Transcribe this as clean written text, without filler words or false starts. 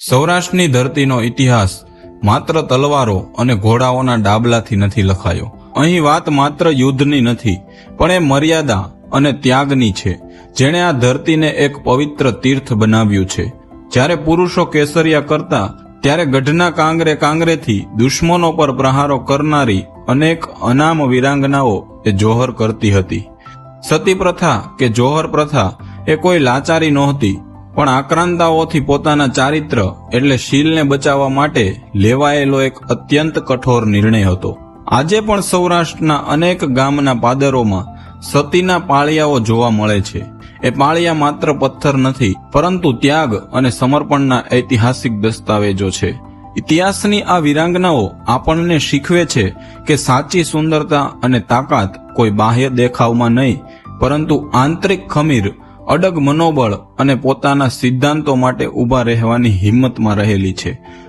સૌરાષ્ટ્રની ધરતીનો ઇતિહાસ માત્ર તલવારો અને ઘોડાઓના ડાબલાથી નથી લખાયો. અહીં વાત માત્ર યુદ્ધની નથી, પણ એ મર્યાદા અને ત્યાગની છે, જેણે આ ધરતીને એક પવિત્ર તીર્થ બનાવ્યું છે. જ્યારે પુરુષો કેસરિયા કરતા, ત્યારે ગઢના કાંગરેથી દુશ્મનો પર પ્રહારો કરનારી અનેક અનામ વીરાંગનાઓ એ જોહર કરતી હતી. સતી પ્રથા કે જોહર પ્રથા એ કોઈ લાચારી નહોતી, પણ આક્રાંતાઓથી પોતાના ચારિત્ર એટલે શીલને બચાવવા માટે લેવાયેલો એક અત્યંત કઠોર નિર્ણય હતો. આજે પણ સૌરાષ્ટ્રના અનેક ગામના પાદરોમાં સતીના પાળિયાઓ જોવા મળે છે. એ પાળિયા માત્ર પથ્થર નથી, પરંતુ ત્યાગ અને સમર્પણના ઐતિહાસિક દસ્તાવેજો છે. ઇતિહાસની આ વીરાંગનાઓ આપણને શીખવે છે કે સાચી સુંદરતા અને તાકાત કોઈ બાહ્ય દેખાવમાં નહીં, પરંતુ આંતરિક ખમીર, અડગ મનોબળ અને પોતાના સિદ્ધાંતો માટે ઊભા રહેવાની હિંમતમાં રહેલી છે.